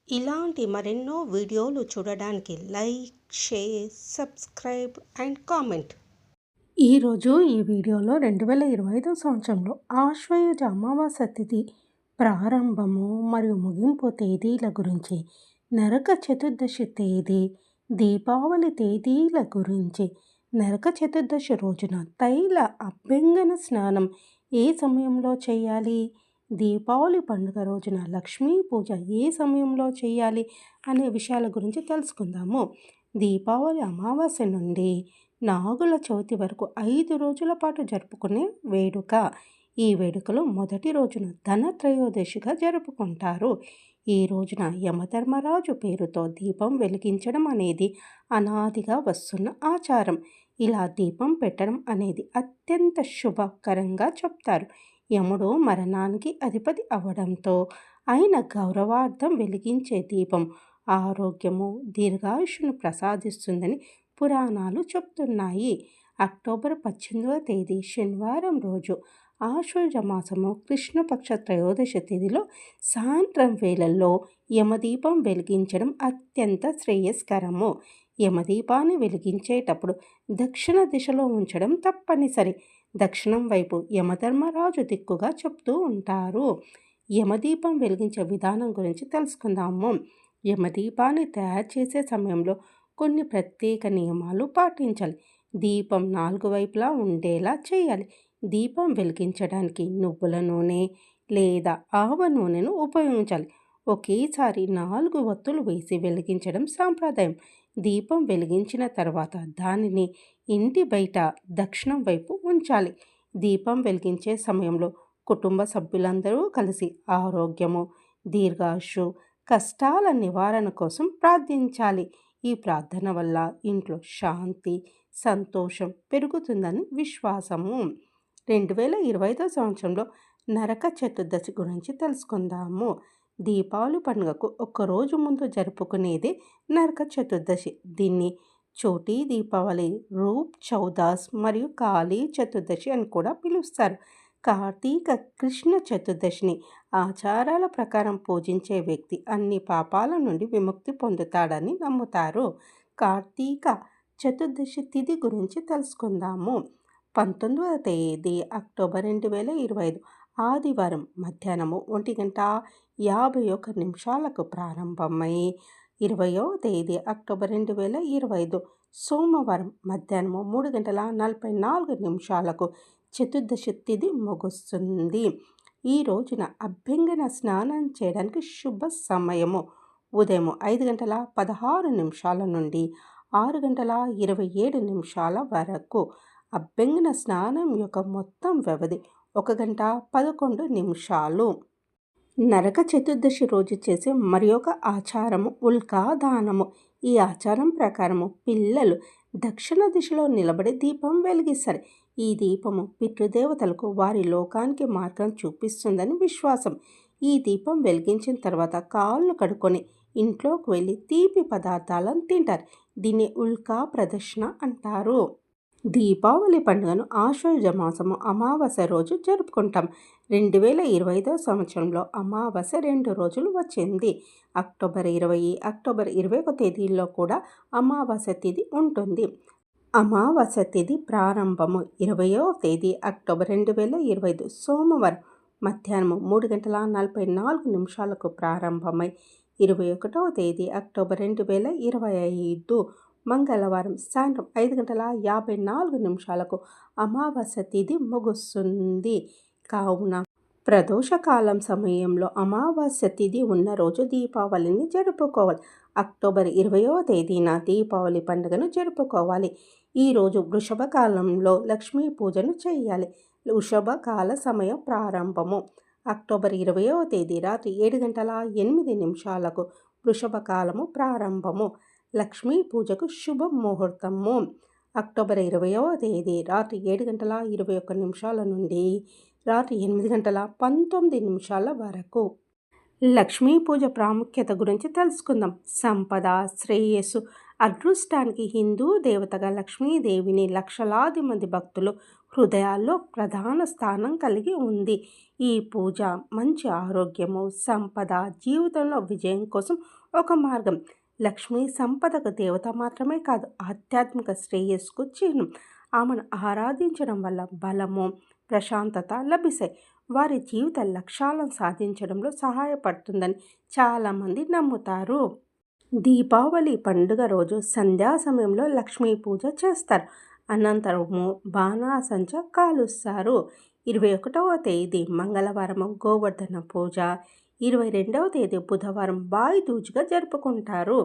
ఇలాంటి మరెన్నో వీడియోలు చూడడానికి like, share, subscribe and comment. ఈరోజు ఈ వీడియోలో 2025 సంవత్సరంలో ఆశ్వయుజ అమావాస్య తిథి ప్రారంభము మరియు ముగింపు తేదీల గురించి, నరక చతుర్దశి తేదీ, దీపావళి తేదీల గురించి, నరక చతుర్దశి రోజున తైల అభ్యంగన స్నానం ఏ సమయంలో చేయాలి, దీపావళి పండుగ రోజున లక్ష్మీ పూజ ఏ సమయంలో చేయాలి అనే విషయాల గురించి తెలుసుకుందాము. దీపావళి అమావాస్య నుండి నాగుల చవితి వరకు 5 రోజుల పాటు జరుపుకునే వేడుక. ఈ వేడుకలో మొదటి రోజున ధనత్రయోదశిగా జరుపుకుంటారు. ఈ రోజున యమధర్మరాజు పేరుతో దీపం వెలిగించడం అనేది అనాదిగా వస్తున్న ఆచారం. ఇలా దీపం పెట్టడం అనేది అత్యంత శుభకరంగా చెప్తారు. యముడు మరణానికి అధిపతి అవ్వడంతో ఆయన గౌరవార్థం వెలిగించే దీపం ఆరోగ్యము, దీర్ఘాయుష్ను ప్రసాదిస్తుందని పురాణాలు చెప్తున్నాయి. అక్టోబర్ 18వ తేదీ శనివారం రోజు ఆశ్వయుజ మాసము కృష్ణపక్ష త్రయోదశి తిథిలో సాయంత్రం వేళల్లో యమదీపం వెలిగించడం అత్యంత శ్రేయస్కరము. యమదీపాన్ని వెలిగించేటప్పుడు దక్షిణ దిశలో ఉంచడం తప్పనిసరి. దక్షిణం వైపు యమధర్మరాజు దిక్కుగా చెప్తూ ఉంటారు. యమదీపం వెలిగించే విధానం గురించి తెలుసుకుందాము. యమదీపాన్ని తయారు చేసే సమయంలో కొన్ని ప్రత్యేక నియమాలు పాటించాలి. దీపం 4 వైపులా ఉండేలా చేయాలి. దీపం వెలిగించడానికి నువ్వుల నూనె లేదా ఆవ నూనెను ఉపయోగించాలి. ఒకేసారి 4 ఒత్తులు వేసి వెలిగించడం సాంప్రదాయం. దీపం వెలిగించిన తర్వాత దానిని ఇంటి బయట దక్షిణం వైపు ఉంచాలి. దీపం వెలిగించే సమయంలో కుటుంబ సభ్యులందరూ కలిసి ఆరోగ్యము, దీర్ఘాయుషు, కష్టాల నివారణ కోసం ప్రార్థించాలి. ఈ ప్రార్థన వల్ల ఇంట్లో శాంతి, సంతోషం పెరుగుతుందని విశ్వాసము. 2025 సంవత్సరంలో నరక చతుర్దశి గురించి తెలుసుకుందాము. దీపావళి పండుగకు ఒక్కరోజు ముందు జరుపుకునేదే నరక చతుర్దశి. దీన్ని చోటీ దీపావళి, రూప్ చౌదాస్ మరియు కాళీ చతుర్దశి అని కూడా పిలుస్తారు. కార్తీక కృష్ణ చతుర్దశిని ఆచారాల ప్రకారం పూజించే వ్యక్తి అన్ని పాపాల నుండి విముక్తి పొందుతాడని నమ్ముతారు. కార్తీక చతుర్దశి తిథి గురించి తెలుసుకుందాము. 19వ తేదీ అక్టోబర్ 2025 ఆదివారం మధ్యాహ్నము 1:51 ప్రారంభమై 20వ తేదీ అక్టోబర్ 2025 సోమవారం మధ్యాహ్నము 3:44 చతుర్దశి తిథి ముగుస్తుంది. ఈ రోజున అభ్యంగన స్నానం చేయడానికి శుభ సమయము ఉదయం 5:16 నుండి 6:27 వరకు. అభ్యంగన స్నానం యొక్క మొత్తం వ్యవధి 1:11. నరక చతుర్దశి రోజు చేసే మరి ఒక ఆచారము ఉల్కా దానము. ఈ ఆచారం ప్రకారము పిల్లలు దక్షిణ దిశలో నిలబడి దీపం వెలిగిస్తారు. ఈ దీపము పితృదేవతలకు వారి లోకానికి మార్గం చూపిస్తుందని విశ్వాసం. ఈ దీపం వెలిగించిన తర్వాత కాళ్ళు కడుక్కొని ఇంట్లోకి వెళ్ళి తీపి పదార్థాలను తింటారు. దీన్ని ఉల్కా ప్రదర్శన అంటారు. దీపావళి పండుగను ఆశ్వయుజ మాసము అమావాస్య రోజు జరుపుకుంటాం. 2025 సంవత్సరంలో అమావాస్య 2 రోజులు వచ్చింది. అక్టోబర్ 20, అక్టోబర్ 21 తేదీల్లో కూడా అమావాస్య తిథి ఉంటుంది. అమావాస్య తిథి ప్రారంభము 20వ తేదీ అక్టోబర్ 2025 సోమవారం మధ్యాహ్నం 3:44 ప్రారంభమై 21వ తేదీ అక్టోబర్ 2025 మంగళవారం సాయంత్రం 5:54 అమావాస్య తిథి ముగుస్తుంది. కావున ప్రదోషకాలం సమయంలో అమావాస్య తిథి ఉన్న రోజు దీపావళిని జరుపుకోవాలి. అక్టోబర్ 20వ తేదీన దీపావళి పండుగను జరుపుకోవాలి. ఈరోజు వృషభ కాలంలో లక్ష్మీ పూజను చేయాలి. వృషభ కాల సమయం ప్రారంభము అక్టోబర్ 20వ తేదీ రాత్రి 7:08 వృషభ కాలము ప్రారంభము. లక్ష్మీ పూజకు శుభ ముహూర్తము అక్టోబర్ 20వ తేదీ రాత్రి 7:21 నుండి రాత్రి 8:19 వరకు. లక్ష్మీ పూజ ప్రాముఖ్యత గురించి తెలుసుకుందాం. సంపద, శ్రేయస్సు, అదృష్టానికి హిందూ దేవతగా లక్ష్మీదేవిని లక్షలాది మంది భక్తులు హృదయాల్లో ప్రధాన స్థానం కలిగి ఉంది. ఈ పూజ మంచి ఆరోగ్యము, సంపద, జీవితంలో విజయం కోసం ఒక మార్గం. లక్ష్మి సంపదకు దేవత మాత్రమే కాదు, ఆధ్యాత్మిక శ్రేయస్సుకు చిహ్నం. ఆమెను ఆరాధించడం వల్ల బలము, ప్రశాంతత లభిస్తాయి. వారి జీవిత లక్ష్యాలను సాధించడంలో సహాయపడుతుందని చాలామంది నమ్ముతారు. దీపావళి పండుగ రోజు సంధ్యా సమయంలో లక్ష్మీ పూజ చేస్తారు. అనంతరము బాణాసంచ కాలుస్తారు. 21వ తేదీ మంగళవారం గోవర్ధన పూజ, 22వ తేదీ బుధవారం భాయ్ దూజ్గా జరుపుకుంటారు.